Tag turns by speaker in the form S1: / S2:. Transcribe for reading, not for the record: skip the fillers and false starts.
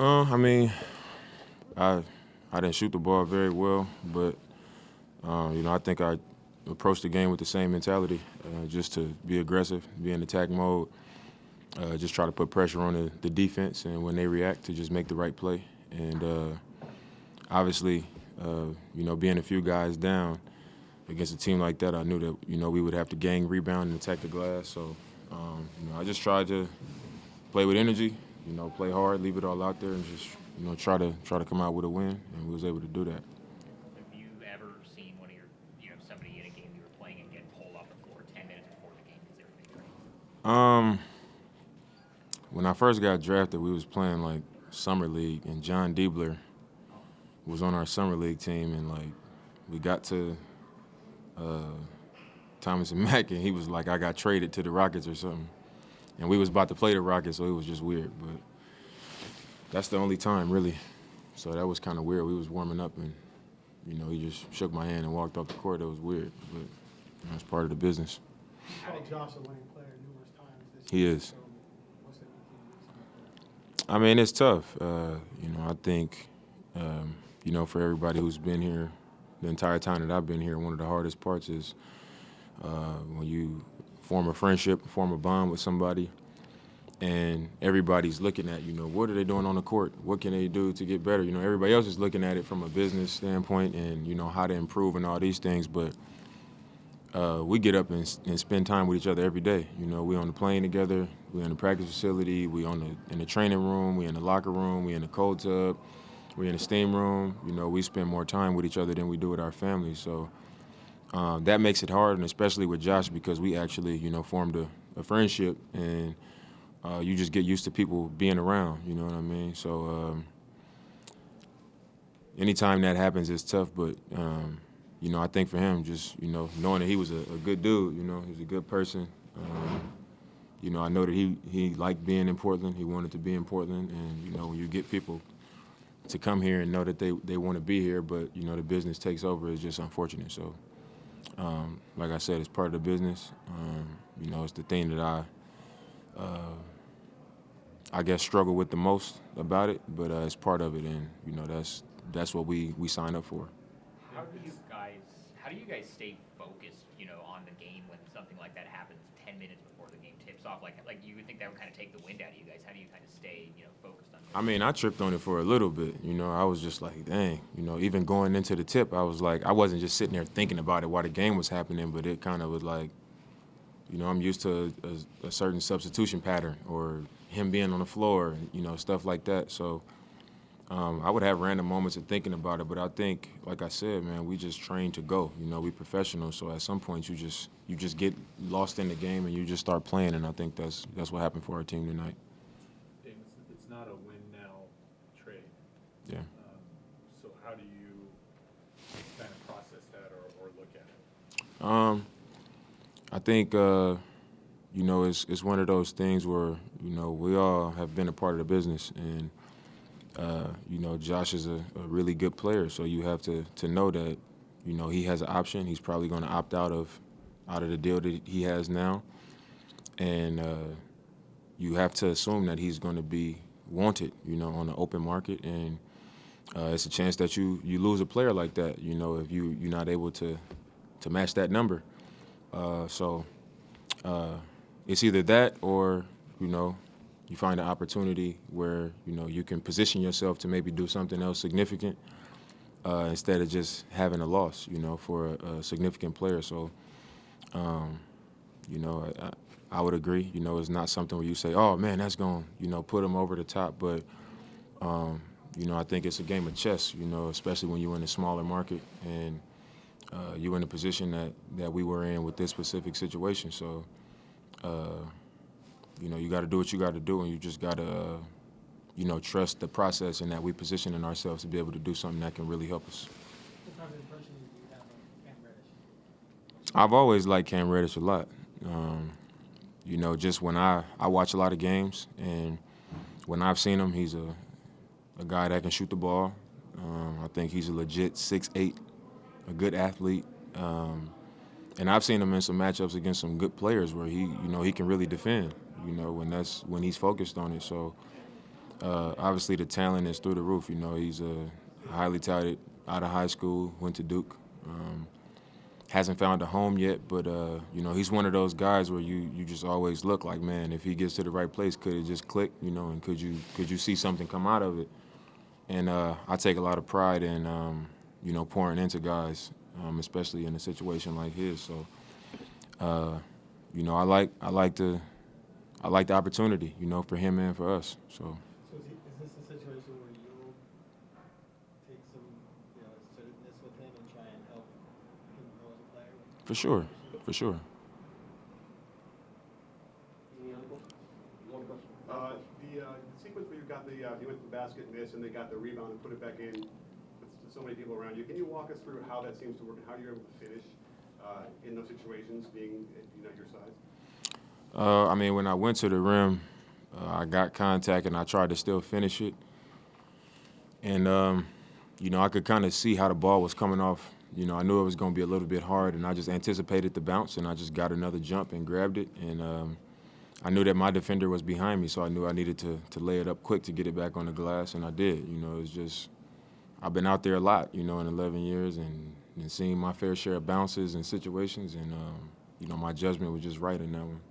S1: I mean, I I didn't shoot the ball very well, but I think I approached the game with the same mentality, just to be aggressive, be in attack mode, just try to put pressure on the defense, and when they react, to just make the right play. And obviously, being a few guys down against a team like that, I knew that we would have to gang rebound and attack the glass. So I just tried to play with energy, play hard, leave it all out there, and just try to come out with a win, and we was able to do that.
S2: Have you ever seen one of your, somebody in a game you were playing and get pulled off the floor 10 minutes before the game because they were being trained?
S1: When I first got drafted, we was playing like summer league, and John Diebler was on our summer league team, and like we got to Thomas and Mack, and he was like, I got traded to the Rockets or something, and we was about to play the Rockets, so it was just weird. But that's the only time really, so that was kind of weird. We was warming up, and he just shook my hand and walked off the court. It was weird, but that's part of the business.
S3: You called Josh a winning player numerous times this
S1: He
S3: year.
S1: is.
S3: So what's it like?
S1: I mean, it's tough. I think, for everybody who's been here the entire time that I've been here, one of the hardest parts is when you form a friendship, form a bond with somebody, and everybody's looking at, what are they doing on the court? What can they do to get better? Everybody else is looking at it from a business standpoint and, how to improve and all these things, but we get up and spend time with each other every day. We on the plane together, we in the practice facility, we in the training room, we in the locker room, we in the cold tub, we in the steam room. We spend more time with each other than we do with our families. So that makes it hard, and especially with Josh, because we actually, formed a friendship, and you just get used to people being around. You know what I mean? So anytime that happens, it's tough, but. I think for him, just, knowing that he was a good dude, he was a good person. I know that he liked being in Portland. He wanted to be in Portland. And, when you get people to come here and know that they want to be here, but, the business takes over, it's just unfortunate. So, like I said, it's part of the business. It's the thing that I guess, struggle with the most about it, but it's part of it. And, that's what we sign up for.
S2: How do you guys stay focused, on the game when something like that happens 10 minutes before the game tips off? Like you would think that would kind of take the wind out of you guys. How do you kind of stay, focused on?
S1: I mean, I tripped on it for a little bit. I was just like, dang. Even going into the tip, I was like, I wasn't just sitting there thinking about it while the game was happening, but it kind of was like, I'm used to a certain substitution pattern or him being on the floor, stuff like that. So I would have random moments of thinking about it, but I think, like I said, man, we just train to go. We professionals, so at some point you just get lost in the game and you just start playing, and I think that's what happened for our team tonight.
S4: It's not a win-now trade.
S1: Yeah.
S4: So how do you kind of process that or look at it?
S1: I think, it's one of those things where, we all have been a part of the business, and Josh is a really good player, so you have to know that, he has an option. He's probably going to opt out of the deal that he has now, and you have to assume that he's going to be wanted, on the open market, and it's a chance that you lose a player like that, if you're not able to match that number. So it's either that or, you find an opportunity where, you can position yourself to maybe do something else significant instead of just having a loss, for a significant player. So, I would agree. It's not something where you say, oh, man, that's going to, put him over the top. But, I think it's a game of chess, especially when you're in a smaller market and you're in the position that we were in with this specific situation. So, you got to do what you got to do, and you just got to, trust the process and that we positioning ourselves to be able to do something that can really help us.
S3: What kind of impression do you have of Cam Reddish?
S1: I've always liked Cam Reddish a lot. Just when I watch a lot of games, and when I've seen him, he's a guy that can shoot the ball. I think he's a legit 6'8", a good athlete. And I've seen him in some matchups against some good players where he can really defend, when he's focused on it. So obviously the talent is through the roof. You know, he's highly touted out of high school, went to Duke. Hasn't found a home yet, but you know, he's one of those guys where you just always look like, man, if he gets to the right place, could it just click, you know, and could you see something come out of it? And I take a lot of pride in you know, pouring into guys, especially in a situation like his. So you know, I like the opportunity, you know, for him and for us. So.
S3: So is this a situation where you'll take some, you know, assertiveness with him and try and help him grow as a player?
S1: For sure, for sure.
S5: Any other questions? One question. The sequence where you got you went to the basket miss and they got the rebound and put it back in with so many people around you. Can you walk us through how that seems to work and how you're able to finish in those situations, being your size?
S1: I mean, when I went to the rim, I got contact and I tried to still finish it. And you know, I could kind of see how the ball was coming off. You know, I knew it was going to be a little bit hard, and I just anticipated the bounce, and I just got another jump and grabbed it. And I knew that my defender was behind me, so I knew I needed to lay it up quick to get it back on the glass, and I did. You know, it's just I've been out there a lot, you know, in 11 years and seen my fair share of bounces and situations, and you know, my judgment was just right in that one.